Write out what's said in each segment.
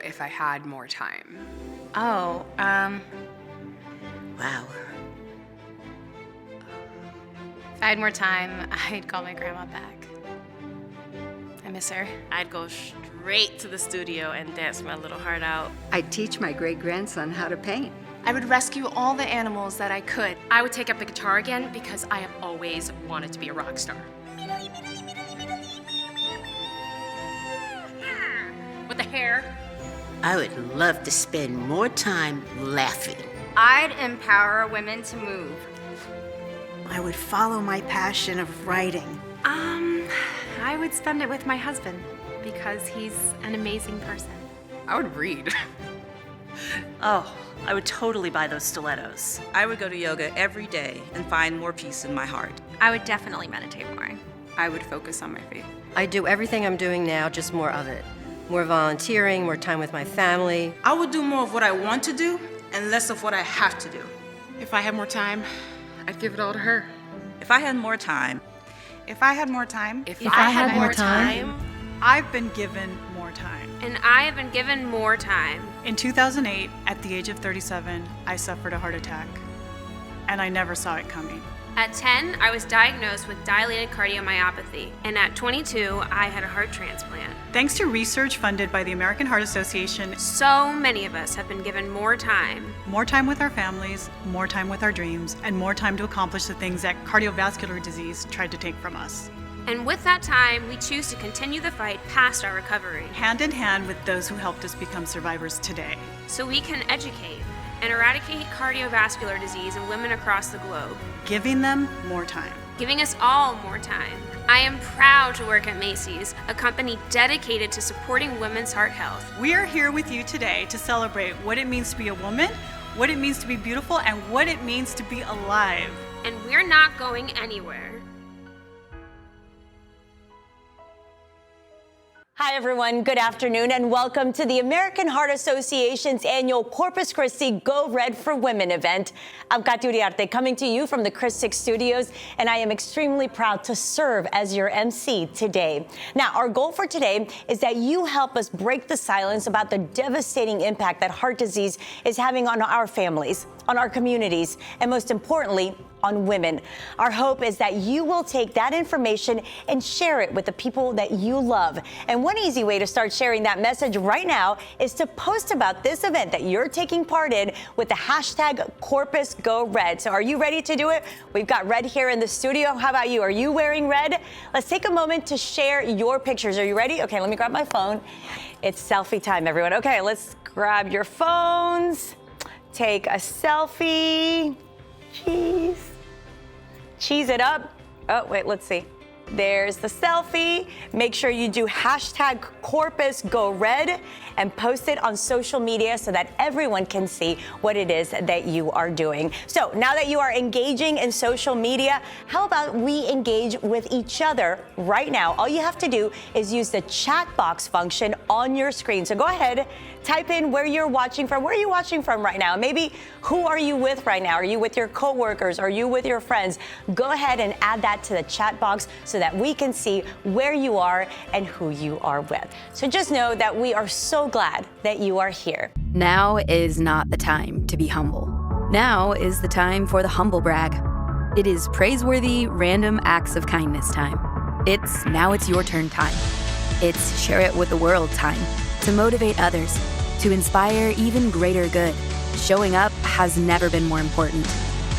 If I had more time. Oh, wow. If I had more time, I'd call my grandma back. miss her. I'd go straight to the studio and dance my little heart out. I'd teach my great-grandson how to paint. I would rescue all the animals that I could. I would take up the guitar again because I have always wanted to be a rock star. With the hair. I would love to spend more time laughing. I'd empower women to move. I would follow my passion of writing. I would spend it with my husband because he's an amazing person. I would read. Oh, I would totally buy those stilettos. I would go to yoga every day and find more peace in my heart. I would definitely meditate more. I would focus on my faith. I do everything I'm doing now, just more of it. More volunteering, more time with my family. I would do more of what I want to do and less of what I have to do. If I had more time, I'd give it all to her. If I had more time. If I had more time. If I had more time. I've been given more time. And I have been given more time. In 2008, at the age of 37, I suffered a heart attack, and I never saw it coming. At 10, I was diagnosed with dilated cardiomyopathy, and at 22, I had a heart transplant. Thanks to research funded by the American Heart Association, so many of us have been given more time. More time with our families, more time with our dreams, and more time to accomplish the things that cardiovascular disease tried to take from us. And with that time, we choose to continue the fight past our recovery. Hand in hand with those who helped us become survivors today. So we can educate and eradicate cardiovascular disease in women across the globe. Giving them more time. Giving us all more time. I am proud to work at Macy's, a company dedicated to supporting women's heart health. We are here with you today to celebrate what it means to be a woman, what it means to be beautiful, and what it means to be alive. And we're not going anywhere. Hi everyone, good afternoon and welcome to the American Heart Association's annual Corpus Christi Go Red for Women event. I'm Kat Uriarte coming to you from the Christi Studios, and I am extremely proud to serve as your MC today. Now, our goal for today is that you help us break the silence about the devastating impact that heart disease is having on our families, on our communities, and most importantly, on women. Our hope is that you will take that information and share it with the people that you love. And one easy way to start sharing that message right now is to post about this event that you're taking part in with the hashtag Corpus Go Red. So are you ready to do it? We've got red here in the studio. How about you? Are you wearing red? Let's take a moment to share your pictures. Are you ready? Okay, let me grab my phone. It's selfie time, everyone. Okay, let's grab your phones. Take a selfie. Cheese it up. Oh, wait, let's see. There's the selfie. Make sure you do hashtag Corpus Go Red and post it on social media so that everyone can see what it is that you are doing. So now that you are engaging in social media, how about we engage with each other right now? All you have to do is use the chat box function on your screen. So go ahead, type in where you're watching from. Where are you watching from right now? Maybe who are you with right now? Are you with your coworkers? Are you with your friends? Go ahead and add that to the chat box so that we can see where you are and who you are with. So just know that we are so glad that you are here. Now is not the time to be humble. Now is the time for the humble brag. It is praiseworthy, random acts of kindness time. It's now it's your turn time. It's share it with the world time. To motivate others, to inspire even greater good. Showing up has never been more important,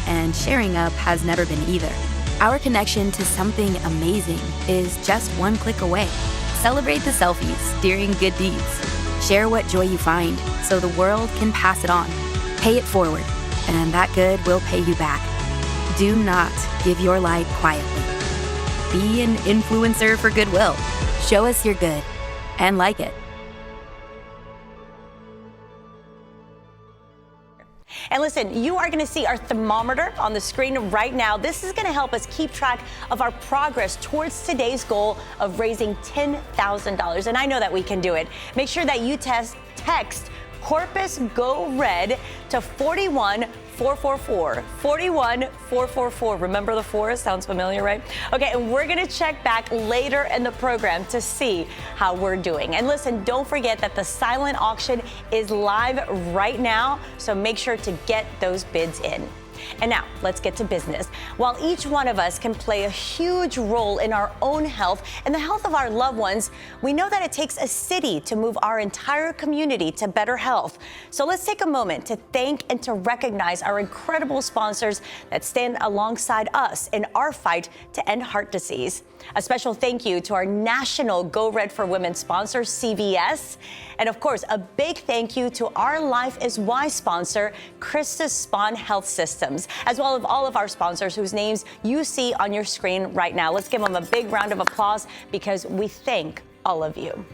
and sharing up has never been either. Our connection to something amazing is just one click away. Celebrate the selfies during good deeds. Share what joy you find so the world can pass it on. Pay it forward, and that good will pay you back. Do not give your light quietly. Be an influencer for goodwill. Show us you're good and like it. And listen, you are going to see our thermometer on the screen right now. This is going to help us keep track of our progress towards today's goal of raising $10,000. And I know that we can do it. Make sure that you text Corpus Go Red to 41444. 41444. Remember the 4? Sounds familiar, right? Okay, and we're going to check back later in the program to see how we're doing. And listen, don't forget that the silent auction is live right now, so make sure to get those bids in. And now, let's get to business. While each one of us can play a huge role in our own health and the health of our loved ones, we know that it takes a city to move our entire community to better health. So let's take a moment to thank and to recognize our incredible sponsors that stand alongside us in our fight to end heart disease. A special thank you to our national Go Red for Women sponsor, CVS. And of course, a big thank you to our Life is Why sponsor, Christi Spawn Health Systems, as well as all of our sponsors whose names you see on your screen right now. Let's give them a big round of applause because we thank all of you.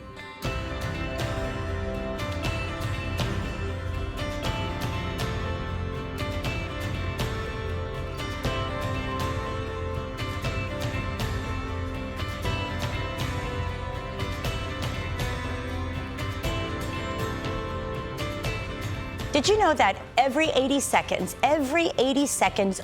Did you know that every 80 seconds,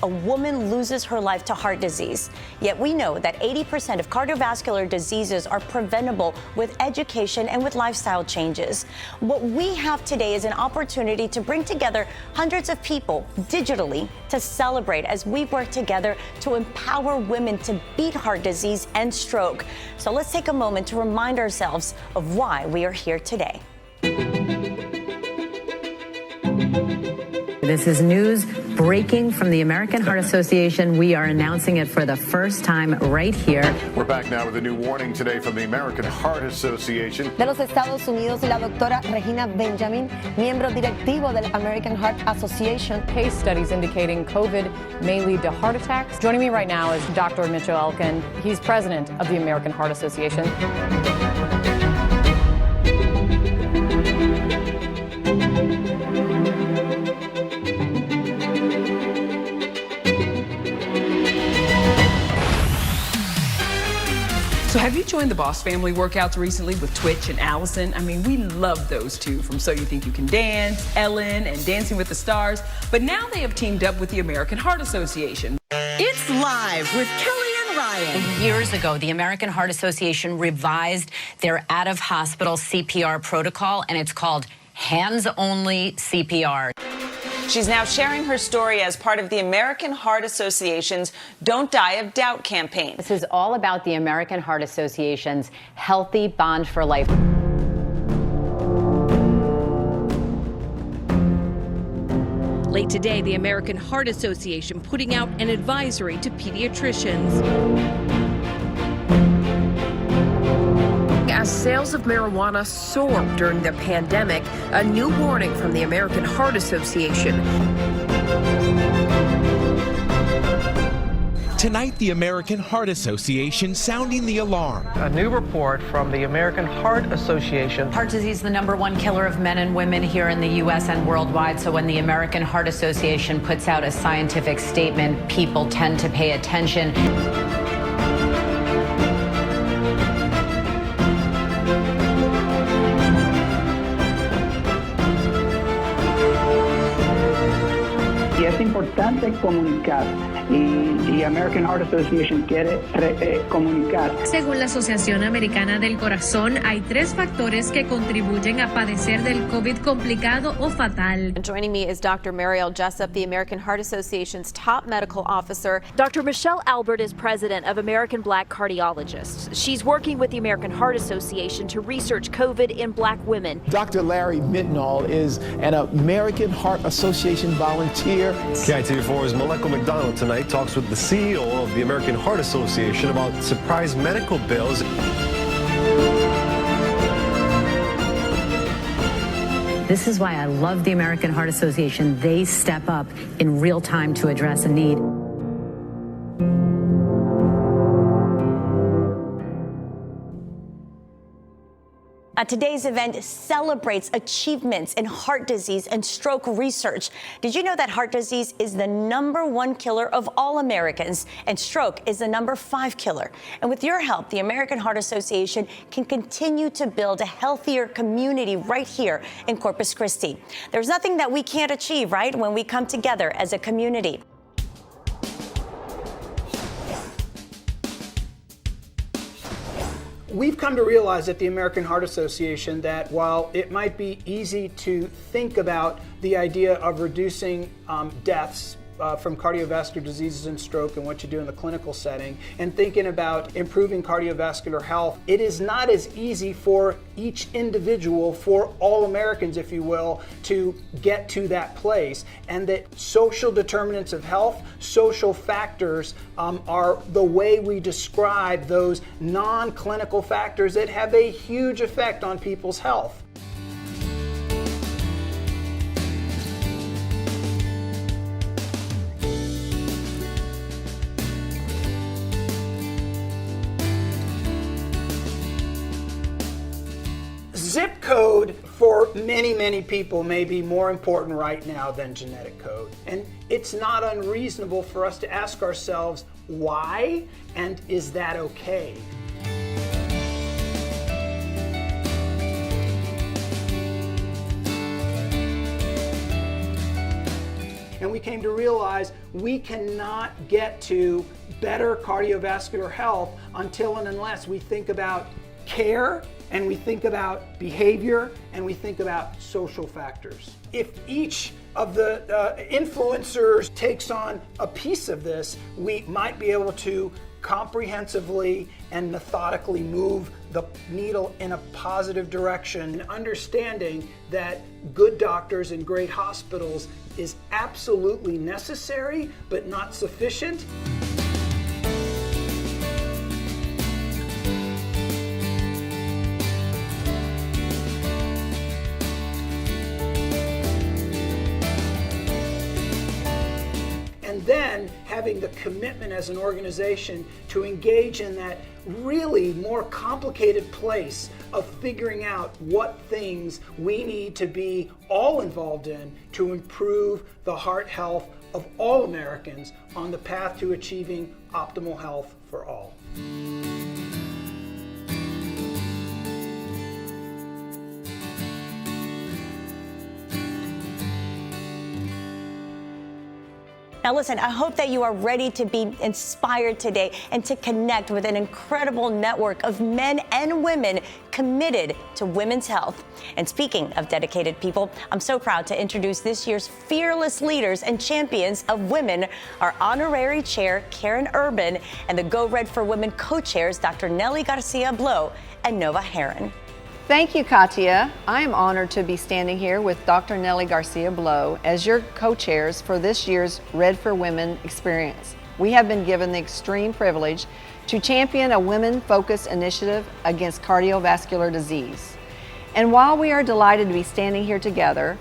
a woman loses her life to heart disease? Yet we know that 80% of cardiovascular diseases are preventable with education and with lifestyle changes. What we have today is an opportunity to bring together hundreds of people digitally to celebrate as we work together to empower women to beat heart disease and stroke. So let's take a moment to remind ourselves of why we are here today. This is news breaking from the American Heart Association. We are announcing it for the first time right here. We're back now with a new warning today from the American Heart Association. De los Estados Unidos, la doctora Regina Benjamin, miembro directivo del American Heart Association. Case studies indicating COVID may lead to heart attacks. Joining me right now is Dr. Mitchell Elkin. He's president of the American Heart Association. So have you joined the Boss Family workouts recently with Twitch and Allison? I mean, we love those two from So You Think You Can Dance, Ellen, and Dancing with the Stars. But now they have teamed up with the American Heart Association. It's Live with Kelly and Ryan. Years ago, the American Heart Association revised their out-of-hospital CPR protocol, and it's called hands-only CPR. She's now sharing her story as part of the American Heart Association's Don't Die of Doubt campaign. This is all about the American Heart Association's Healthy Bond for Life. Late today, the American Heart Association putting out an advisory to pediatricians. As sales of marijuana soared during the pandemic, a new warning from the American Heart Association. Tonight, the American Heart Association sounding the alarm. A new report from the American Heart Association. Heart disease is the #1 killer of men and women here in the U.S. and worldwide. So when the American Heart Association puts out a scientific statement, people tend to pay attention. Es importante comunicar y American Heart Association quiere comunicar. Según la Asociación Americana del Corazón, hay 3 factores que contribuyen a padecer del COVID complicado o fatal. Joining me is Dr. Mariel Jessup, the American Heart Association's top medical officer. Dr. Michelle Albert is president of American Black Cardiologists. She's working with the American Heart Association to research COVID in Black women. Dr. Larry Mittenall is an American Heart Association volunteer. KITV4's Maleko McDonald tonight talks with the CEO of the American Heart Association about surprise medical bills. This is why I love the American Heart Association. They step up in real time to address a need. Today's event celebrates achievements in heart disease and stroke research. Did you know that heart disease is the #1 killer of all Americans and stroke is the #5 killer? And with your help, the American Heart Association can continue to build a healthier community right here in Corpus Christi. There's nothing that we can't achieve, right, when we come together as a community. We've come to realize at the American Heart Association that while it might be easy to think about the idea of reducing deaths from cardiovascular diseases and stroke and what you do in the clinical setting, and thinking about improving cardiovascular health, it is not as easy for each individual, for all Americans, if you will, to get to that place. And that social determinants of health, social factors, are the way we describe those non-clinical factors that have a huge effect on people's health. Zip code for many people may be more important right now than genetic code. And it's not unreasonable for us to ask ourselves why, and is that okay? And we came to realize we cannot get to better cardiovascular health until and unless we think about care, and we think about behavior, and we think about social factors. If each of the influencers takes on a piece of this, we might be able to comprehensively and methodically move the needle in a positive direction, understanding that good doctors and great hospitals is absolutely necessary, but not sufficient. Then having the commitment as an organization to engage in that really more complicated place of figuring out what things we need to be all involved in to improve the heart health of all Americans on the path to achieving optimal health for all. Now listen, I hope that you are ready to be inspired today and to connect with an incredible network of men and women committed to women's health. And speaking of dedicated people, I'm so proud to introduce this year's fearless leaders and champions of women, our honorary chair, Karen Urban, and the Go Red for Women co-chairs, Dr. Nelly Garcia-Blow and Nova Herron. Thank you, Katia. I am honored to be standing here with Dr. Nelly Garcia-Blow as your co-chairs for this year's Red for Women experience. We have been given the extreme privilege to champion a women-focused initiative against cardiovascular disease. And while we are delighted to be standing here together,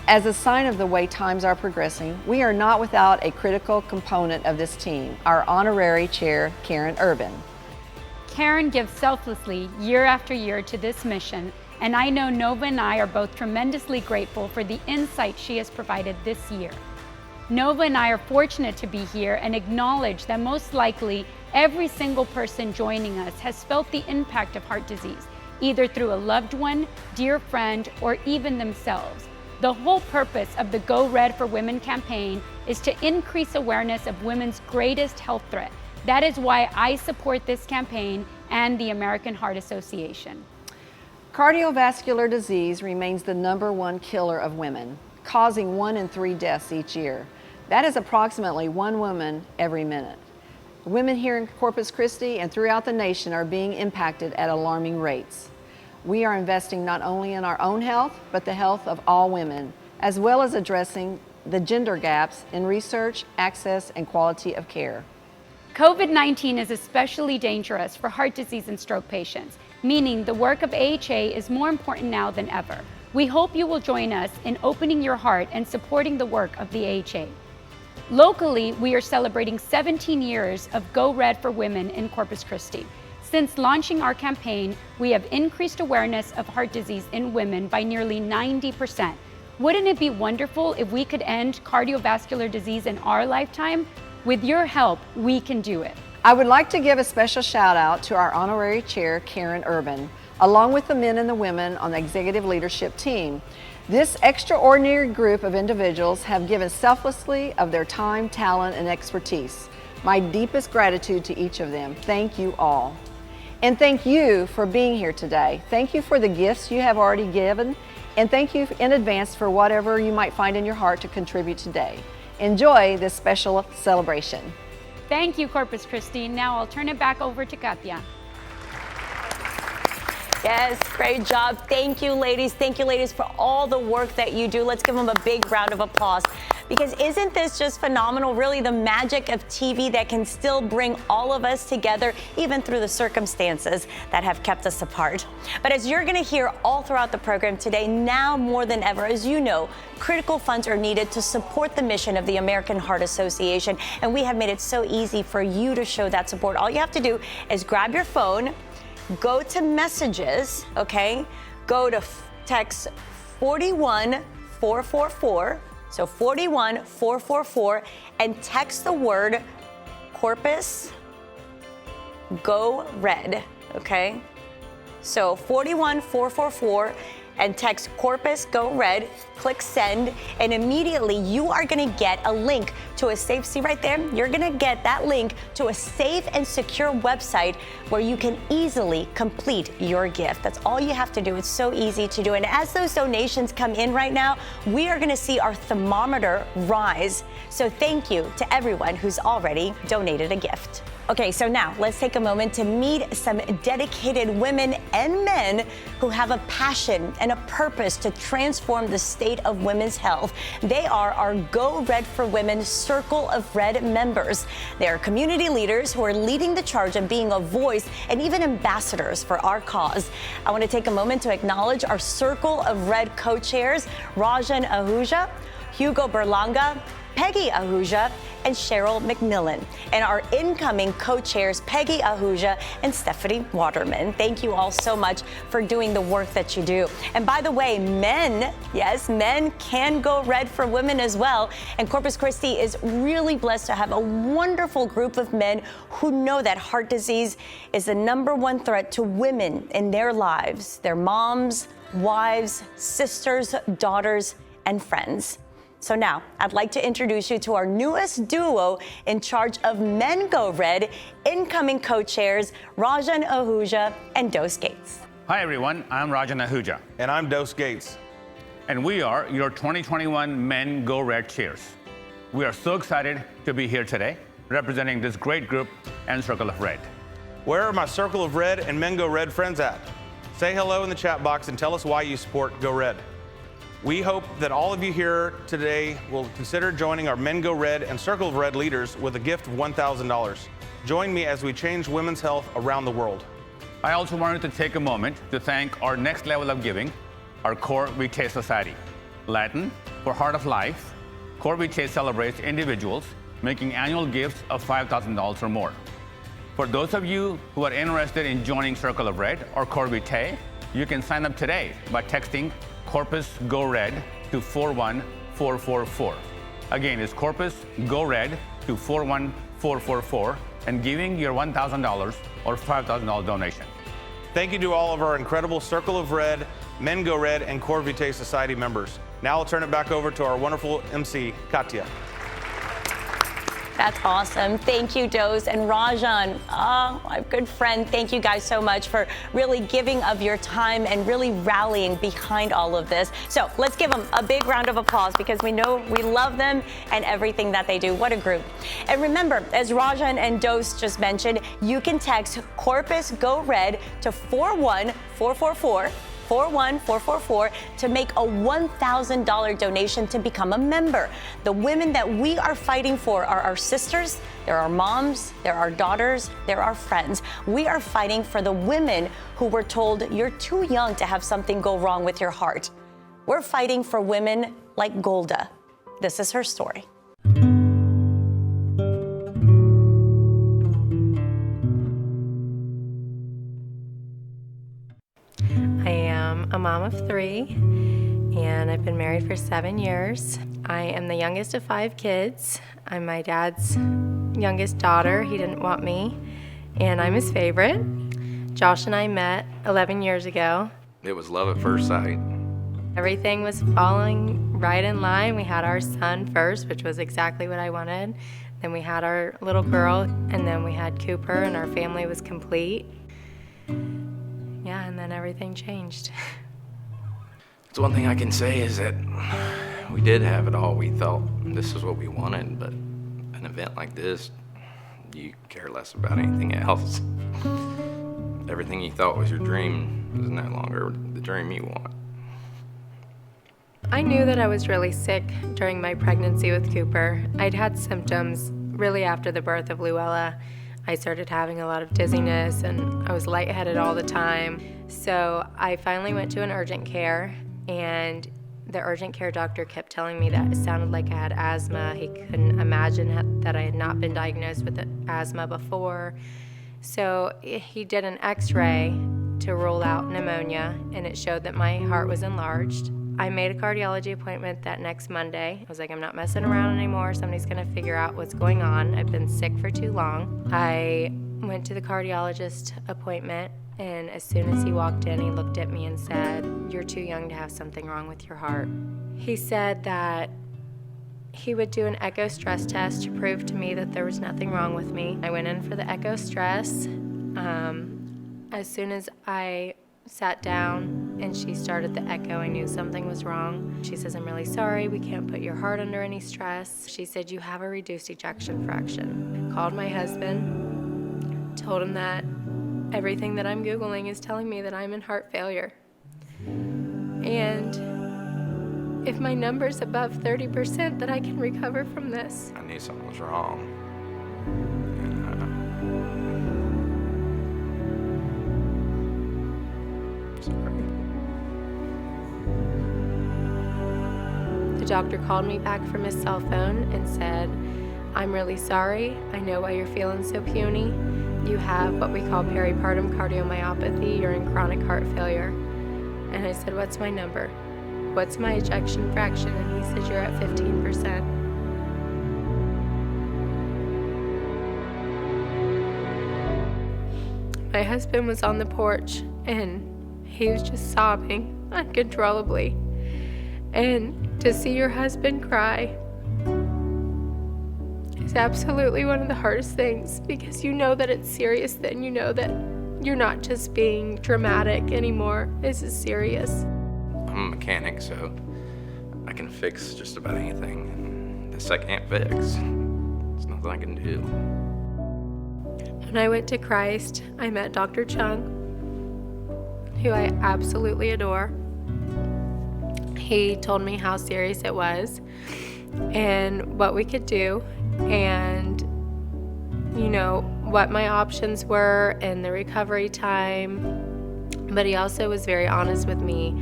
as a sign of the way times are progressing, we are not without a critical component of this team, our honorary chair, Karen Urban. Karen gives selflessly year after year to this mission, and I know Nova and I are both tremendously grateful for the insight she has provided this year. Nova and I are fortunate to be here and acknowledge that most likely every single person joining us has felt the impact of heart disease, either through a loved one, dear friend, or even themselves. The whole purpose of the Go Red for Women campaign is to increase awareness of women's greatest health threat. That is why I support this campaign and the American Heart Association. Cardiovascular disease remains the #1 killer of women, causing 1 in 3 deaths each year. That is approximately 1 woman every minute. Women here in Corpus Christi and throughout the nation are being impacted at alarming rates. We are investing not only in our own health, but the health of all women, as well as addressing the gender gaps in research, access, and quality of care. COVID-19 is especially dangerous for heart disease and stroke patients, meaning the work of AHA is more important now than ever. We hope you will join us in opening your heart and supporting the work of the AHA. Locally, we are celebrating 17 years of Go Red for Women in Corpus Christi. Since launching our campaign, we have increased awareness of heart disease in women by nearly 90%. Wouldn't it be wonderful if we could end cardiovascular disease in our lifetime? With your help, we can do it. I would like to give a special shout out to our honorary chair, Karen Urban, along with the men and the women on the executive leadership team. This extraordinary group of individuals have given selflessly of their time, talent, and expertise. My deepest gratitude to each of them. Thank you all. And thank you for being here today. Thank you for the gifts you have already given, and thank you in advance for whatever you might find in your heart to contribute today. Enjoy this special celebration. Thank you, Corpus Christi. Now I'll turn it back over to Katia. Yes, great job. Thank you, ladies. Thank you, ladies, for all the work that you do. Let's give them a big round of applause. Because isn't this just phenomenal? Really, the magic of TV that can still bring all of us together, even through the circumstances that have kept us apart. But as you're going to hear all throughout the program today, now more than ever, as you know, critical funds are needed to support the mission of the American Heart Association. And we have made it so easy for you to show that support. All you have to do is grab your phone, go to messages, okay? Go to text 41444, so 41444, and text the word Corpus Go Red, okay? So 41444 and text Corpus Go Red, click send, and immediately you are gonna get a link to a safe, see right there? You're gonna get that link to a safe and secure website where you can easily complete your gift. That's all you have to do. It's so easy to do. And as those donations come in right now, we are gonna see our thermometer rise. So thank you to everyone who's already donated a gift. Okay, so now let's take a moment to meet some dedicated women and men who have a passion and a purpose to transform the state of women's health. They are our Go Red for Women Circle of Red members. They are community leaders who are leading the charge and being a voice and even ambassadors for our cause. I want to take a moment to acknowledge our Circle of Red co-chairs, Rajan Ahuja, Hugo Berlanga, Peggy Ahuja, and Cheryl McMillan, and our incoming co-chairs, Peggy Ahuja and Stephanie Waterman. Thank you all so much for doing the work that you do. And by the way, men, yes, men can go red for women as well. And Corpus Christi is really blessed to have a wonderful group of men who know that heart disease is the #1 threat to women in their lives, their moms, wives, sisters, daughters, and friends. So now, I'd like to introduce you to our newest duo in charge of Men Go Red, incoming co-chairs, Rajan Ahuja and Dose Gates. Hi everyone, I'm Rajan Ahuja. And I'm Dose Gates. And we are your 2021 Men Go Red chairs. We are so excited to be here today, representing this great group and Circle of Red. Where are my Circle of Red and Men Go Red friends at? Say hello in the chat box and tell us why you support Go Red. We hope that all of you here today will consider joining our Men Go Red and Circle of Red leaders with a gift of $1,000. Join me as we change women's health around the world. I also wanted to take a moment to thank our next level of giving, our Cor Vitae Society. Latin for Heart of Life, Cor Vitae celebrates individuals making annual gifts of $5,000 or more. For those of you who are interested in joining Circle of Red or Cor Vitae, you can sign up today by texting Corpus Go Red to 41444. Again, it's Corpus Go Red to 41444 and giving your $1,000 or $5,000 donation. Thank you to all of our incredible Circle of Red, Men Go Red, and Cor Vitae Society members. Now I'll turn it back over to our wonderful MC, Katia. That's awesome. Thank you, Dose and Rajan. Oh, my good friend. Thank you guys so much for really giving of your time and really rallying behind all of this. So let's give them a big round of applause because we know we love them and everything that they do. What a group. And remember, as Rajan and Dose just mentioned, you can text Corpus Go Red to 41444. 41444 to make a $1,000 donation to become a member. The women that we are fighting for are our sisters, they're our moms, they're our daughters, they're our friends. We are fighting for the women who were told you're too young to have something go wrong with your heart. We're fighting for women like Golda. This is her story. I am a mom of 3, and I've been married for 7 years. I am the youngest of 5 kids. I'm my dad's youngest daughter. He didn't want me, and I'm his favorite. Josh and I met 11 years ago. It was love at first sight. Everything was falling right in line. We had our son first, which was exactly what I wanted. Then we had our little girl, and then we had Cooper, and our family was complete. Yeah, and then everything changed. So one thing I can say is that we did have it all. We thought this is what we wanted, but an event like this, you care less about anything else. Everything you thought was your dream is no longer the dream you want. I knew that I was really sick during my pregnancy with Cooper. I'd had symptoms really after the birth of Luella. I started having a lot of dizziness and I was lightheaded all the time. So I finally went to an urgent care, and the urgent care doctor kept telling me that it sounded like I had asthma. He couldn't imagine that I had not been diagnosed with asthma before. So he did an x-ray to rule out pneumonia, and it showed that my heart was enlarged. I made a cardiology appointment that next Monday. I was like, I'm not messing around anymore. Somebody's gonna figure out what's going on. I've been sick for too long. I went to the cardiologist appointment, and as soon as he walked in, he looked at me and said, "You're too young to have something wrong with your heart." He said that he would do an echo stress test to prove to me that there was nothing wrong with me. I went in for the echo stress. As soon as I sat down and she started the echo, I knew something was wrong. She says, "I'm really sorry, we can't put your heart under any stress." She said, "You have a reduced ejection fraction." Called my husband, told him that everything that I'm Googling is telling me that I'm in heart failure. And if my number's above 30%, that I can recover from this. I knew something was wrong. The doctor called me back from his cell phone and said, "I'm really sorry. I know why you're feeling so puny. You have what we call peripartum cardiomyopathy. You're in chronic heart failure." And I said, "What's my number? What's my ejection fraction?" And he said, "You're at 15%. My husband was on the porch and he was just sobbing uncontrollably. And to see your husband cry is absolutely one of the hardest things, because you know that it's serious then. You know that you're not just being dramatic anymore. This is serious. I'm a mechanic, so I can fix just about anything. And this I can't fix. There's nothing I can do. When I went to Christ, I met Dr. Chung, who I absolutely adore. He told me how serious it was and what we could do, and what my options were and the recovery time. But he also was very honest with me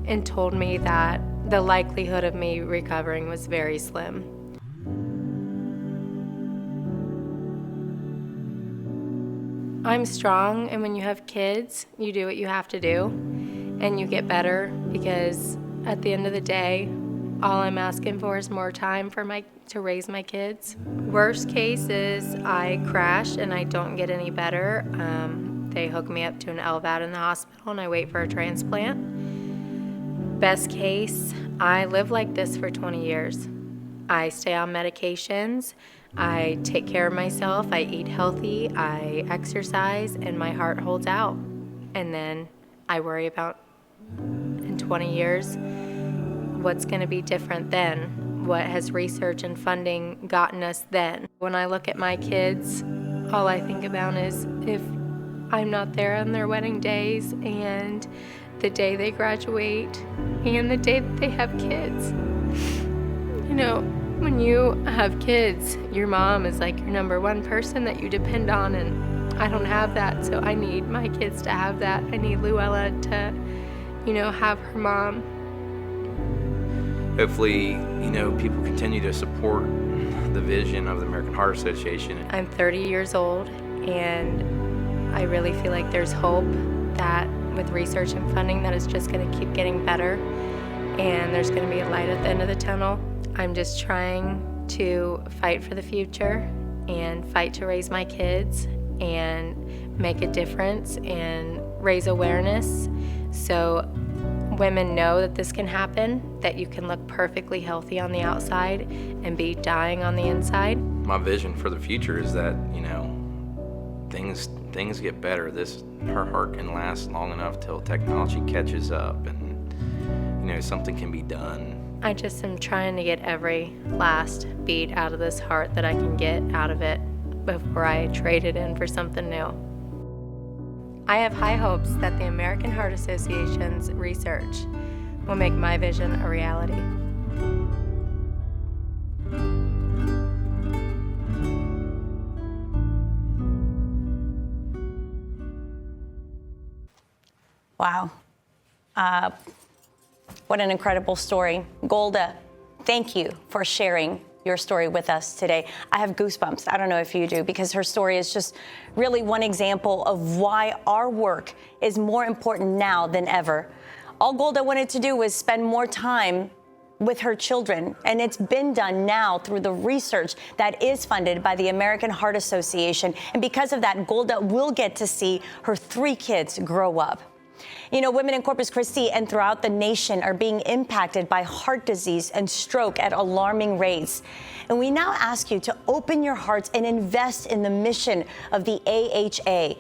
and told me that the likelihood of me recovering was very slim. I'm strong, and when you have kids, you do what you have to do and you get better, because at the end of the day, all I'm asking for is more time to raise my kids. Worst case is I crash and I don't get any better. They hook me up to an LVAD in the hospital and I wait for a transplant. Best case, I live like this for 20 years. I stay on medications, I take care of myself, I eat healthy, I exercise, and my heart holds out. And then I worry about, in 20 years, what's going to be different then? What has research and funding gotten us then? When I look at my kids, all I think about is if I'm not there on their wedding days and the day they graduate and the day that they have kids. When you have kids, your mom is like your number one person that you depend on, and I don't have that, so I need my kids to have that. I need Luella to, have her mom. Hopefully, people continue to support the vision of the American Heart Association. I'm 30 years old, and I really feel like there's hope that with research and funding that it's just going to keep getting better, and there's going to be a light at the end of the tunnel. I'm just trying to fight for the future and fight to raise my kids and make a difference and raise awareness so women know that this can happen, that you can look perfectly healthy on the outside and be dying on the inside. My vision for the future is that, things get better. Her heart can last long enough till technology catches up and, something can be done I just am trying to get every last beat out of this heart that I can get out of it before I trade it in for something new. I have high hopes that the American Heart Association's research will make my vision a reality. Wow. What an incredible story. Golda, thank you for sharing your story with us today. I have goosebumps. I don't know if you do, because her story is just really one example of why our work is more important now than ever. All Golda wanted to do was spend more time with her children, and it's been done now through the research that is funded by the American Heart Association. And because of that, Golda will get to see her 3 kids grow up. You know, women in Corpus Christi and throughout the nation are being impacted by heart disease and stroke at alarming rates. And we now ask you to open your hearts and invest in the mission of the AHA.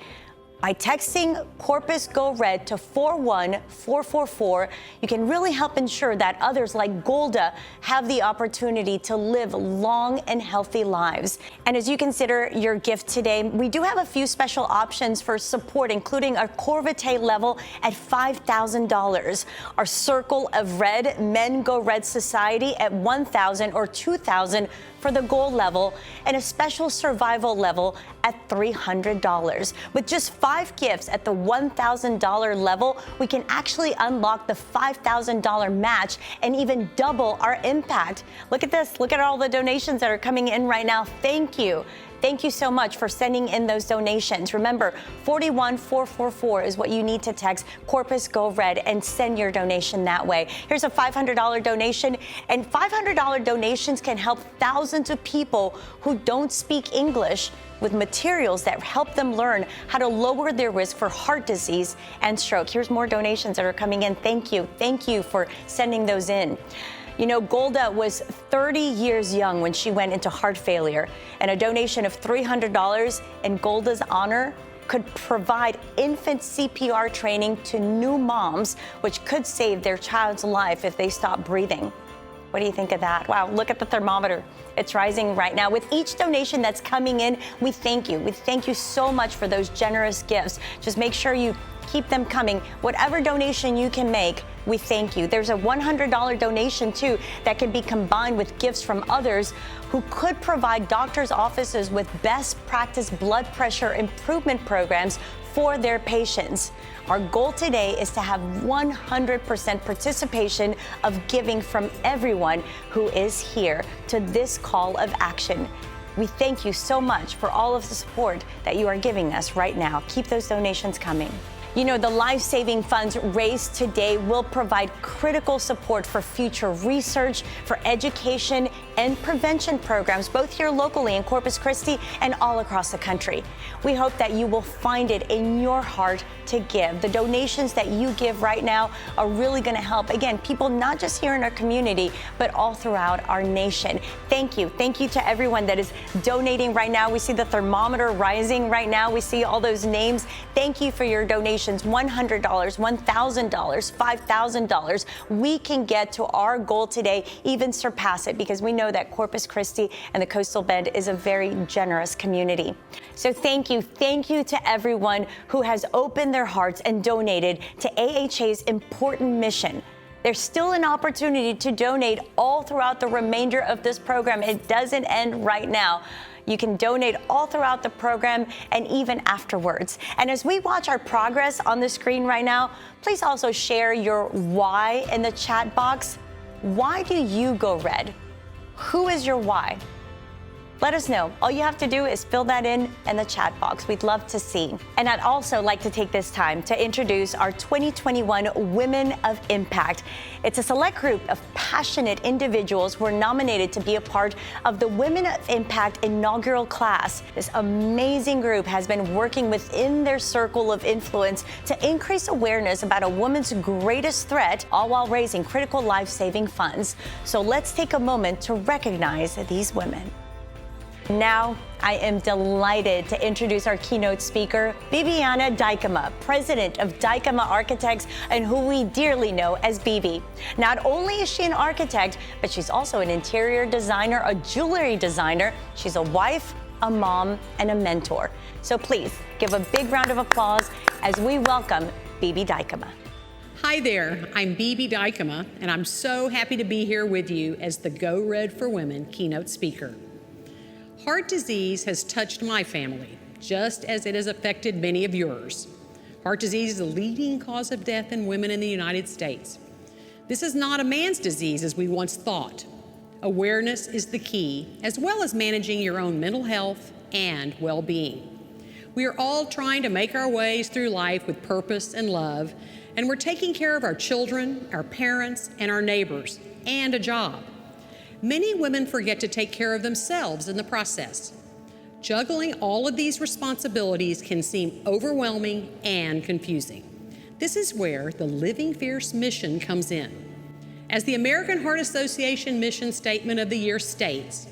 By texting Corpus Go Red to 41444, you can really help ensure that others like Golda have the opportunity to live long and healthy lives. And as you consider your gift today, we do have a few special options for support, including our Corvette level at $5,000, our Circle of Red Men Go Red Society at $1,000 or $2,000 for the gold level, and a special survival level at $300. With just 5 gifts at the $1,000 level, we can actually unlock the $5,000 match and even double our impact. Look at this. Look at all the donations that are coming in right now. Thank you. Thank you so much for sending in those donations. Remember, 41444 is what you need to text Corpus Go Red and send your donation that way. Here's a $500 donation, and $500 donations can help thousands of people who don't speak English with materials that help them learn how to lower their risk for heart disease and stroke. Here's more donations that are coming in. Thank you. Thank you for sending those in. You know, Golda was 30 years young when she went into heart failure, and a donation of $300 in Golda's honor could provide infant CPR training to new moms, which could save their child's life if they stop breathing. What do you think of that? Wow, look at the thermometer. It's rising right now. With each donation that's coming in, we thank you. We thank you so much for those generous gifts. Just make sure you keep them coming. Whatever donation you can make, we thank you. There's a $100 donation, too, that can be combined with gifts from others who could provide doctors' offices with best practice blood pressure improvement programs for their patients. Our goal today is to have 100% participation of giving from everyone who is here to this call of action. We thank you so much for all of the support that you are giving us right now. Keep those donations coming. You know, the life-saving funds raised today will provide critical support for future research, for education, and prevention programs, both here locally in Corpus Christi and all across the country. We hope that you will find it in your heart to give. The donations that you give right now are really going to help, again, people not just here in our community, but all throughout our nation. Thank you. Thank you to everyone that is donating right now. We see the thermometer rising right now. We see all those names. Thank you for your donations. $100, $1,000, $5,000. We can get to our goal today, even surpass it, because we know that Corpus Christi and the Coastal Bend is a very generous community. So thank you. Thank you to everyone who has opened their hearts and donated to AHA's important mission. There's still an opportunity to donate all throughout the remainder of this program. It doesn't end right now. You can donate all throughout the program and even afterwards. And as we watch our progress on the screen right now, please also share your why in the chat box. Why do you go red? Who is your why? Let us know. All you have to do is fill that in the chat box. We'd love to see. And I'd also like to take this time to introduce our 2021 Women of Impact. It's a select group of passionate individuals who are nominated to be a part of the Women of Impact inaugural class. This amazing group has been working within their circle of influence to increase awareness about a woman's greatest threat, all while raising critical life-saving funds. So let's take a moment to recognize these women. Now, I am delighted to introduce our keynote speaker, Bibiana Dykema, president of Dykema Architects, and who we dearly know as Bibi. Not only is she an architect, but she's also an interior designer, a jewelry designer. She's a wife, a mom, and a mentor. So please give a big round of applause as we welcome Bibi Dykema. Hi there, I'm Bibi Dykema, and I'm so happy to be here with you as the Go Red for Women keynote speaker. Heart disease has touched my family, just as it has affected many of yours. Heart disease is the leading cause of death in women in the United States. This is not a man's disease as we once thought. Awareness is the key, as well as managing your own mental health and well-being. We are all trying to make our ways through life with purpose and love, and we're taking care of our children, our parents, and our neighbors, and a job. Many women forget to take care of themselves in the process. Juggling all of these responsibilities can seem overwhelming and confusing. This is where the Living Fierce mission comes in. As the American Heart Association mission statement of the year states,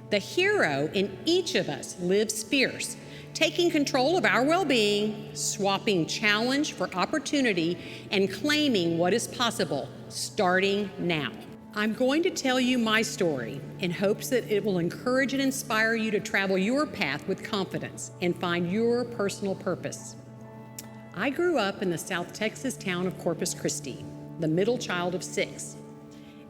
the hero in each of us lives fierce, taking control of our well-being, swapping challenge for opportunity, and claiming what is possible, starting now. I'm going to tell you my story in hopes that it will encourage and inspire you to travel your path with confidence and find your personal purpose. I grew up in the South Texas town of Corpus Christi, the middle child of 6.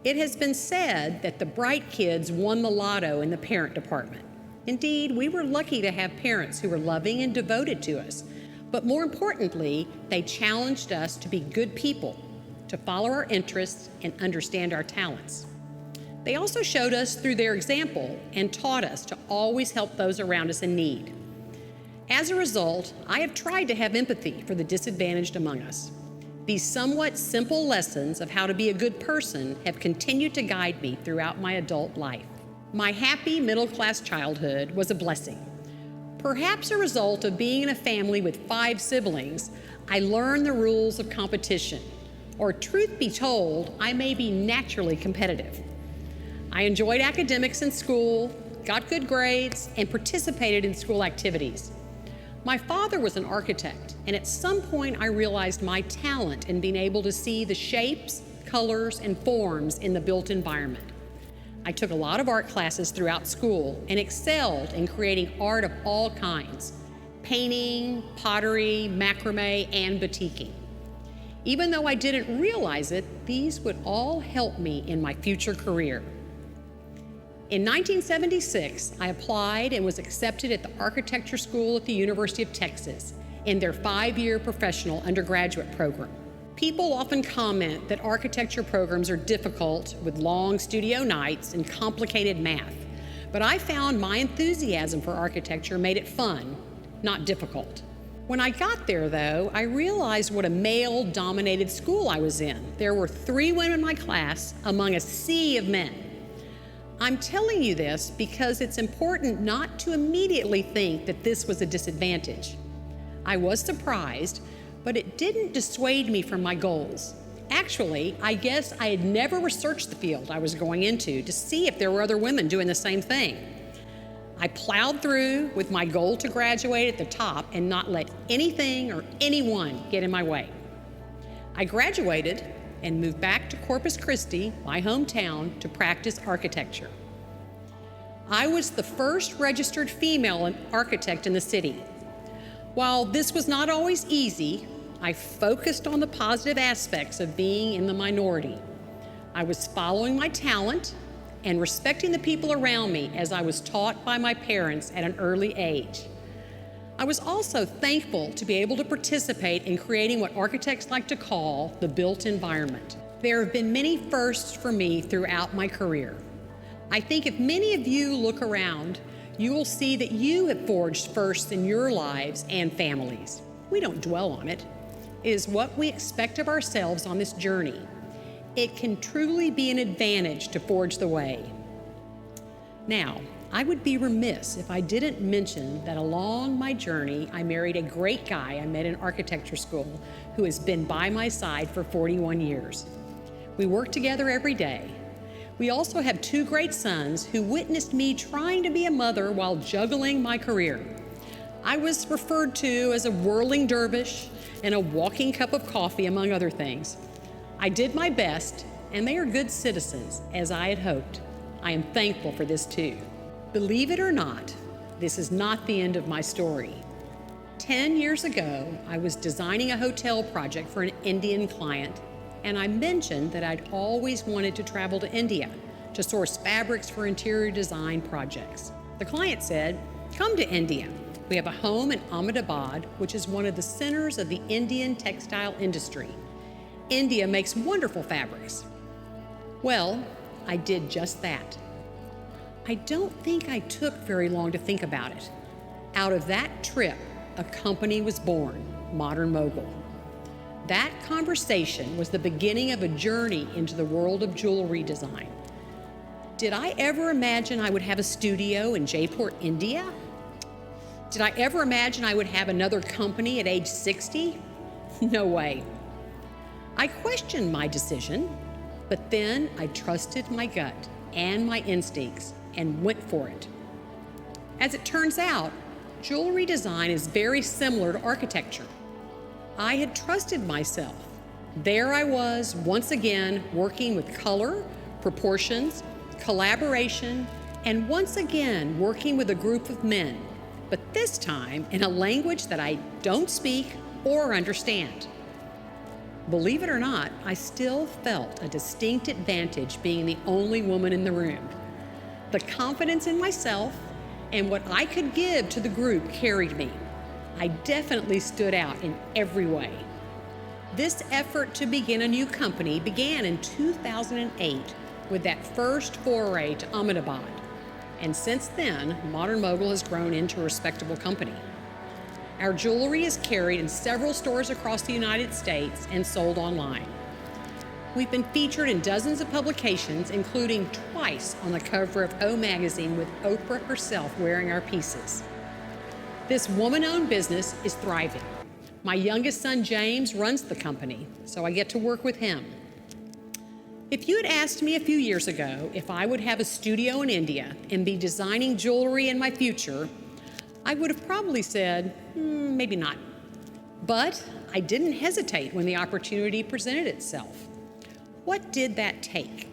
It has been said that the bright kids won the lotto in the parent department. Indeed, we were lucky to have parents who were loving and devoted to us, but more importantly, they challenged us to be good people, to follow our interests and understand our talents. They also showed us through their example and taught us to always help those around us in need. As a result, I have tried to have empathy for the disadvantaged among us. These somewhat simple lessons of how to be a good person have continued to guide me throughout my adult life. My happy middle-class childhood was a blessing. Perhaps a result of being in a family with 5 siblings, I learned the rules of competition. Or truth be told, I may be naturally competitive. I enjoyed academics in school, got good grades, and participated in school activities. My father was an architect, and at some point I realized my talent in being able to see the shapes, colors, and forms in the built environment. I took a lot of art classes throughout school and excelled in creating art of all kinds: painting, pottery, macrame, and batiking. Even though I didn't realize it, these would all help me in my future career. In 1976, I applied and was accepted at the architecture school at the University of Texas in their 5-year professional undergraduate program. People often comment that architecture programs are difficult with long studio nights and complicated math, but I found my enthusiasm for architecture made it fun, not difficult. When I got there, though, I realized what a male-dominated school I was in. There were 3 women in my class among a sea of men. I'm telling you this because it's important not to immediately think that this was a disadvantage. I was surprised, but it didn't dissuade me from my goals. Actually, I guess I had never researched the field I was going into to see if there were other women doing the same thing. I plowed through with my goal to graduate at the top and not let anything or anyone get in my way. I graduated and moved back to Corpus Christi, my hometown, to practice architecture. I was the first registered female architect in the city. While this was not always easy, I focused on the positive aspects of being in the minority. I was following my talent and respecting the people around me as I was taught by my parents at an early age. I was also thankful to be able to participate in creating what architects like to call the built environment. There have been many firsts for me throughout my career. I think if many of you look around, you will see that you have forged firsts in your lives and families. We don't dwell on it. It is what we expect of ourselves on this journey. It can truly be an advantage to forge the way. Now, I would be remiss if I didn't mention that along my journey, I married a great guy I met in architecture school who has been by my side for 41 years. We work together every day. We also have 2 great sons who witnessed me trying to be a mother while juggling my career. I was referred to as a whirling dervish and a walking cup of coffee, among other things. I did my best, and they are good citizens, as I had hoped. I am thankful for this too. Believe it or not, this is not the end of my story. 10 years ago, I was designing a hotel project for an Indian client, and I mentioned that I'd always wanted to travel to India to source fabrics for interior design projects. The client said, "Come to India. We have a home in Ahmedabad, which is one of the centers of the Indian textile industry. India makes wonderful fabrics." Well, I did just that. I don't think I took very long to think about it. Out of that trip, a company was born, Modern Mogul. That conversation was the beginning of a journey into the world of jewelry design. Did I ever imagine I would have a studio in Jaipur, India? Did I ever imagine I would have another company at age 60? No way. I questioned my decision, but then I trusted my gut and my instincts and went for it. As it turns out, jewelry design is very similar to architecture. I had trusted myself. There I was, once again, working with color, proportions, collaboration, and once again working with a group of men, but this time in a language that I don't speak or understand. Believe it or not, I still felt a distinct advantage being the only woman in the room. The confidence in myself and what I could give to the group carried me. I definitely stood out in every way. This effort to begin a new company began in 2008 with that first foray to Ahmedabad. And since then, Modern Mogul has grown into a respectable company. Our jewelry is carried in several stores across the United States and sold online. We've been featured in dozens of publications, including twice on the cover of O Magazine with Oprah herself wearing our pieces. This woman-owned business is thriving. My youngest son, James, runs the company, so I get to work with him. If you had asked me a few years ago if I would have a studio in India and be designing jewelry in my future, I would have probably said, maybe not. But I didn't hesitate when the opportunity presented itself. What did that take?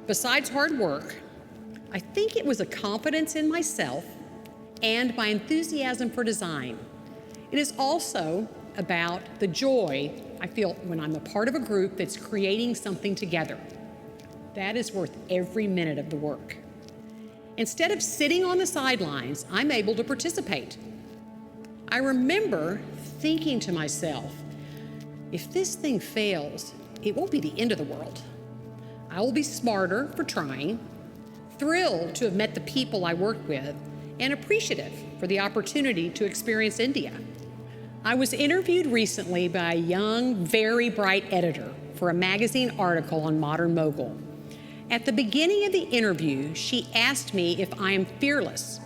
Besides hard work, I think it was a confidence in myself and my enthusiasm for design. It is also about the joy I feel when I'm a part of a group that's creating something together. That is worth every minute of the work. Instead of sitting on the sidelines, I'm able to participate. I remember thinking to myself, if this thing fails, it won't be the end of the world. I will be smarter for trying, thrilled to have met the people I worked with, and appreciative for the opportunity to experience India. I was interviewed recently by a young, very bright editor for a magazine article on Modern Mogul. At the beginning of the interview, she asked me if I am fearless.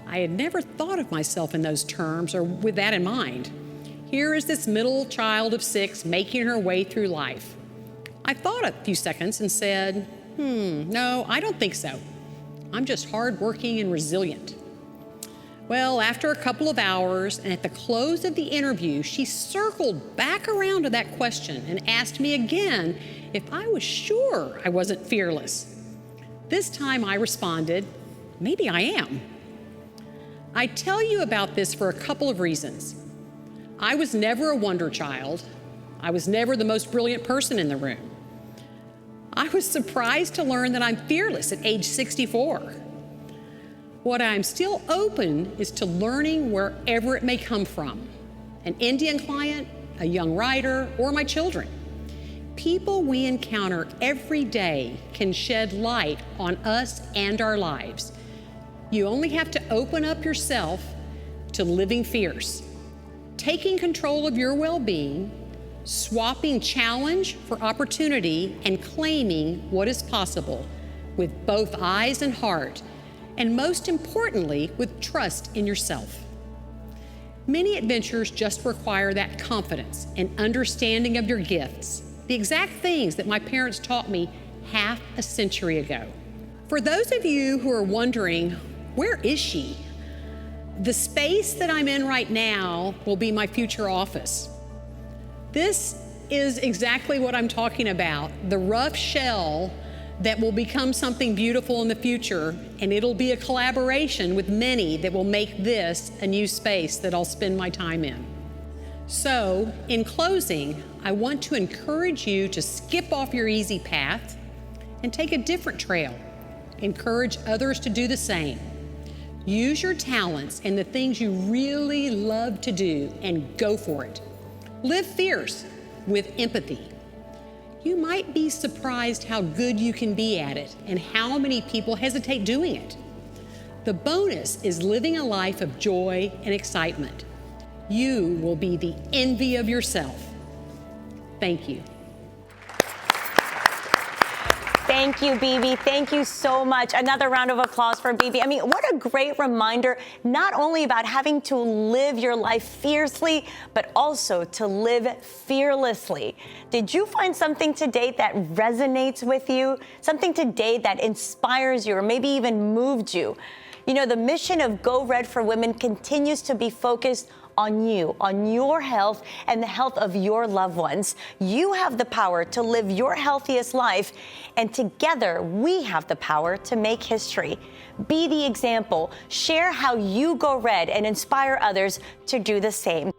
I had never thought of myself in those terms or with that in mind. Here is this middle child of 6 making her way through life. I thought a few seconds and said, no, I don't think so. I'm just hardworking and resilient. Well, after a couple of hours and at the close of the interview, she circled back around to that question and asked me again if I was sure I wasn't fearless. This time I responded, maybe I am. I tell you about this for a couple of reasons. I was never a wonder child. I was never the most brilliant person in the room. I was surprised to learn that I'm fearless at age 64. What I'm still open is to learning wherever it may come from. An Indian client, a young writer, or my children. People we encounter every day can shed light on us and our lives. You only have to open up yourself to living fierce, taking control of your well-being, swapping challenge for opportunity, and claiming what is possible with both eyes and heart, and most importantly, with trust in yourself. Many adventures just require that confidence and understanding of your gifts, the exact things that my parents taught me half a century ago. For those of you who are wondering, where is she? The space that I'm in right now will be my future office. This is exactly what I'm talking about, the rough shell that will become something beautiful in the future, and it'll be a collaboration with many that will make this a new space that I'll spend my time in. So, in closing, I want to encourage you to skip off your easy path and take a different trail. Encourage others to do the same. Use your talents and the things you really love to do and go for it. Live fierce with empathy. You might be surprised how good you can be at it and how many people hesitate doing it. The bonus is living a life of joy and excitement. You will be the envy of yourself. Thank you. Thank you, Bibi. Thank you so much. Another round of applause for Bibi. I mean, what a great reminder, not only about having to live your life fiercely, but also to live fearlessly. Did you find something today that resonates with you? Something today that inspires you or maybe even moved you? You know, the mission of Go Red for Women continues to be focused on you, on your health and the health of your loved ones. You have the power to live your healthiest life, and together we have the power to make history. Be the example. Share how you go red and inspire others to do the same.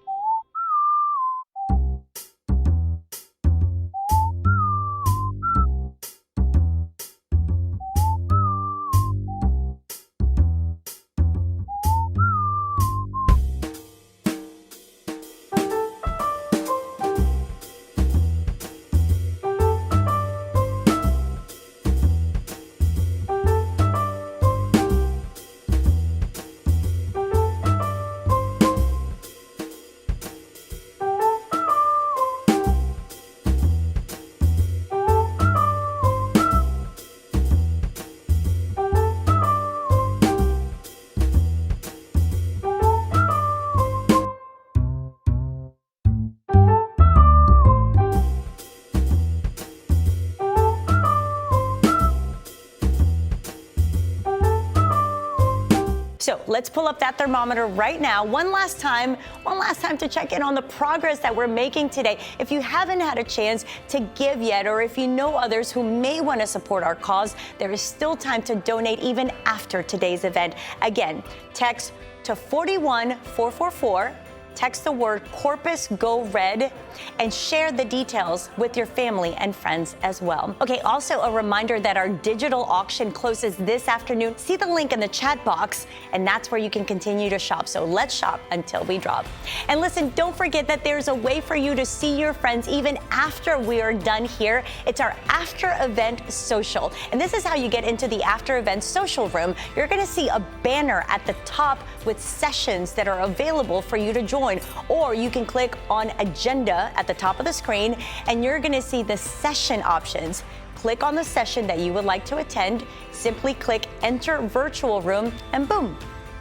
So let's pull up that thermometer right now. One last time to check in on the progress that we're making today. If you haven't had a chance to give yet, or if you know others who may want to support our cause, there is still time to donate even after today's event. Again, text to 41444. Text the word Corpus Go Red and share the details with your family and friends as well. Okay, also a reminder that our digital auction closes this afternoon. See the link in the chat box, and that's where you can continue to shop. So let's shop until we drop. And listen, don't forget that there's a way for you to see your friends even after we are done here. It's our after event social. And this is how you get into the after event social room. You're gonna see a banner at the top with sessions that are available for you to join. Or you can click on agenda at the top of the screen and you're going to see the session options. Click on the session that you would like to attend, simply click enter virtual room, and boom,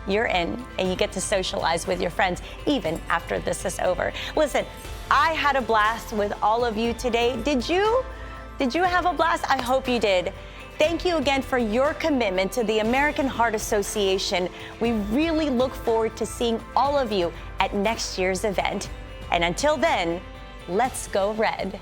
you're in and you get to socialize with your friends even after this is over. Listen, I had a blast with all of you today. Did you have a blast? I hope you did. Thank you again for your commitment to the American Heart Association. We really look forward to seeing all of you at next year's event. And until then, let's go red.